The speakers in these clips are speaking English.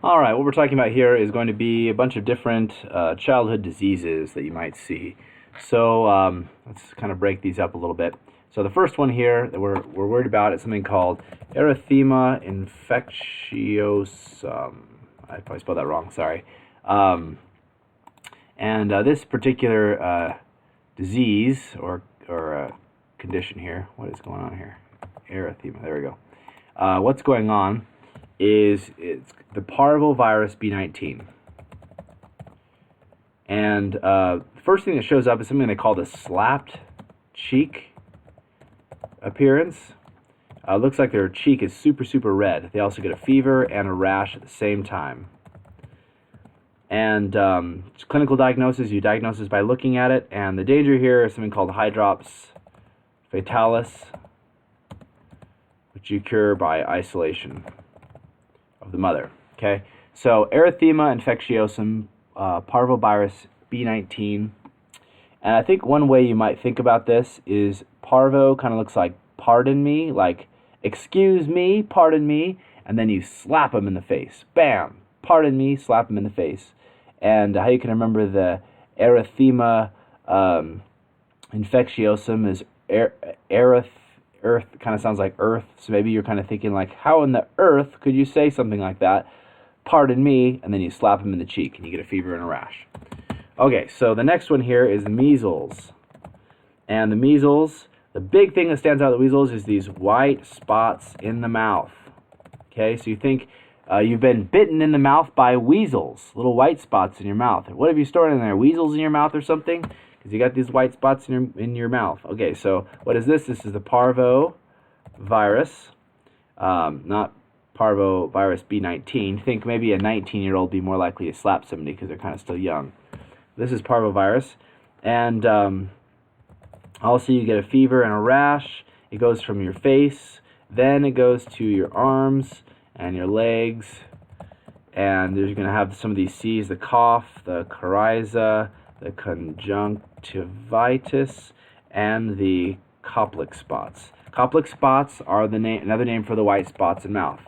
All right, what we're talking about here is going to be a bunch of different childhood diseases that you might see. So let's kind of break these up a little bit. So the first one here that we're worried about is something called Erythema Infectious. I probably spelled that wrong, sorry. This particular disease or condition here, what is going on here? Erythema, there we go. What's going on is it's the Parvo Virus B19. And the first thing that shows up is something they call the slapped cheek appearance. Looks like their cheek is super red. They also get a fever and a rash at the same time. And clinical diagnosis, you diagnose this by looking at it, and the danger here is something called Hydrops Fetalis, which you cure by isolation of the mother. Okay, so Erythema Infectiosum, Parvo Virus B19, and I think one way you might think about this is Parvo kind of looks like pardon me, like excuse me, pardon me, and then you slap them in the face. Bam! Pardon me, slap them in the face. And how you can remember the Erythema Infectiosum is earth kind of sounds like earth, so maybe you're kind of thinking like, how in the earth could you say something like that? Pardon me, and then you slap them in the cheek and you get a fever and a rash. Okay, so the next one here is the measles. And the measles, the big thing that stands out with the measles is these white spots in the mouth. Okay, so you think you've been bitten in the mouth by weasels, little white spots in your mouth. What have you stored in there? Weasels in your mouth or something? Because you got these white spots in your mouth. Okay, so what is this? This is the Parvo Virus, not Parvo Virus B19. Think maybe a 19-year-old be more likely to slap somebody because they're kind of still young. This is Parvo Virus, and also you get a fever and a rash. It goes from your face, then it goes to your arms and your legs, and you're going to have some of these C's: the cough, the coryza, the conjunctivitis, and the Koplik spots. Koplik spots are another name for the white spots in mouth.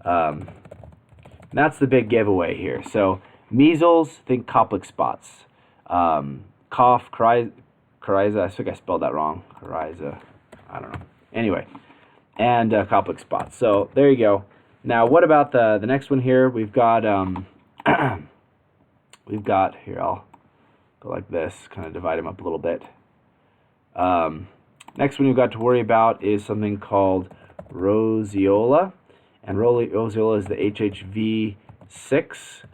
That's the big giveaway here. So measles, think Koplik spots. Cough, coryza, I think I spelled that wrong. Coryza, I don't know. Anyway, and Koplik spots. So there you go. Now, what about the next one here? We've got here. I'll go like this, kind of divide them up a little bit. Next one we've got to worry about is something called Roseola, and Roseola is the HHV6,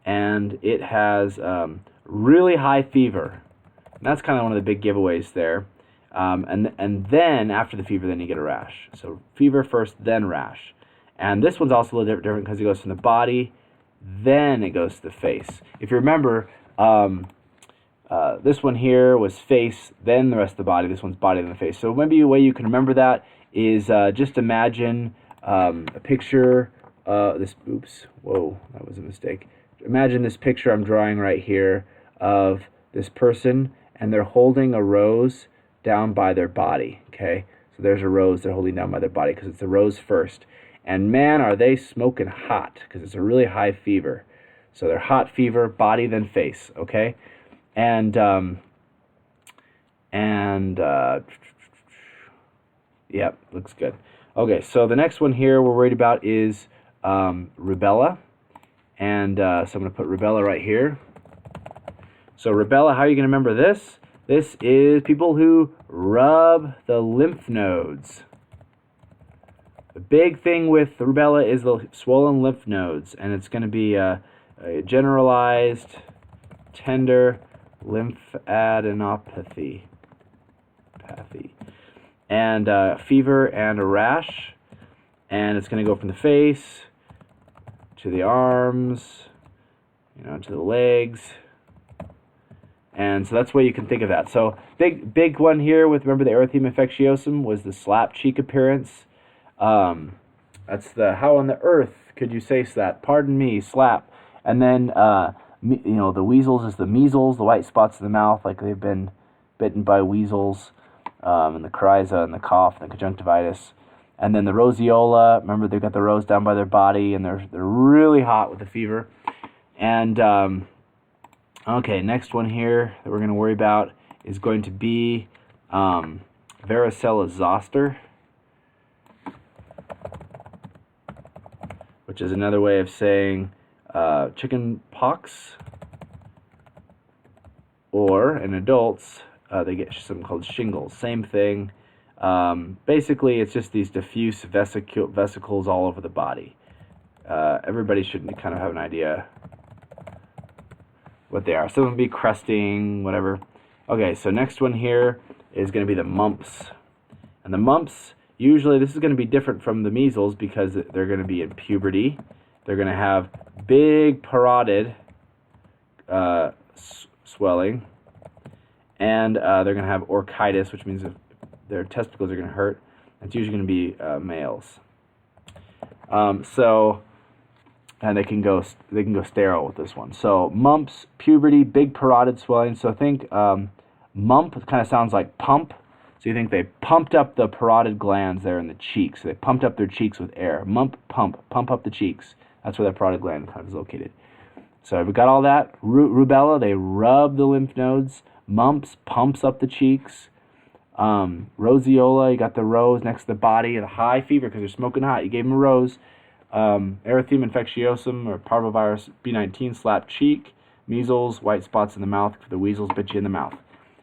and it has really high fever. And that's kind of one of the big giveaways there. And then after the fever, then you get a rash. So fever first, then rash. And this one's also a little different because it goes from the body, then it goes to the face. If you remember, this one here was face, then the rest of the body. This one's body, then the face. So maybe a way you can remember that is just imagine a picture. Oops, whoa, that was a mistake. Imagine this picture I'm drawing right here of this person, and they're holding a rose down by their body. Okay, so there's a rose they're holding down by their body because it's the rose first. And man, are they smoking hot because it's a really high fever. So they're hot fever, body, then face. Okay. Yep, looks good. Okay, so the next one here we're worried about is Rubella, and so I'm going to put Rubella right here. So Rubella, how are you going to remember this? This is people who rub the lymph nodes. The big thing with Rubella is the swollen lymph nodes, and it's going to be a generalized tender lymphadenopathy, and fever and a rash, and it's going to go from the face to the arms, to the legs, and so that's where you can think of that. So big one here with, remember, the Erythema Infectiosum was the slap cheek appearance. That's the, how on the earth could you say that? Pardon me, slap. And then the weasels is the measles, the white spots in the mouth, like they've been bitten by weasels, and the coryza and the cough and the conjunctivitis. And then the Roseola, remember they've got the rose down by their body, and they're really hot with the fever. And, okay, next one here that we're going to worry about is going to be Varicella Zoster, which is another way of saying chicken pox. Or in adults, they get something called shingles. Same thing. Basically, it's just these diffuse vesicles all over the body. Everybody should kind of have an idea what they are. Some of them be crusting, whatever. Okay, so next one here is going to be the mumps. And the mumps, usually this is going to be different from the measles because they're going to be in puberty. They're going to have big parotid swelling, and they're going to have orchitis, which means their testicles are going to hurt. It's usually going to be males. And they can go sterile with this one. So mumps, puberty, big parotid swelling. So think mump kind of sounds like pump. So you think they pumped up the parotid glands there in the cheeks. So they pumped up their cheeks with air. Mump, pump up the cheeks. That's where that parotid gland kind of is located. So we've got all that. Rubella, they rub the lymph nodes. Mumps, pumps up the cheeks. Roseola, you got the rose next to the body, and a high fever because they're smoking hot. You gave them a rose. Erythema Infectious or Parvo Virus B19, slap cheek. Measles, white spots in the mouth. The weasels bit you in the mouth.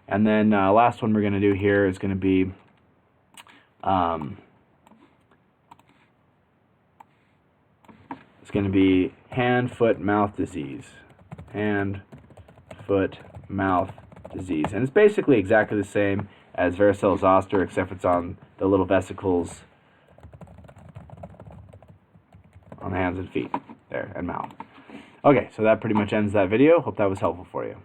And then last one we're going to do here is going to be hand, foot, mouth disease. Hand, foot, mouth disease. And it's basically exactly the same as Varicella Zoster, except it's on the little vesicles on the hands and feet there, and mouth. Okay, so that pretty much ends that video. Hope that was helpful for you.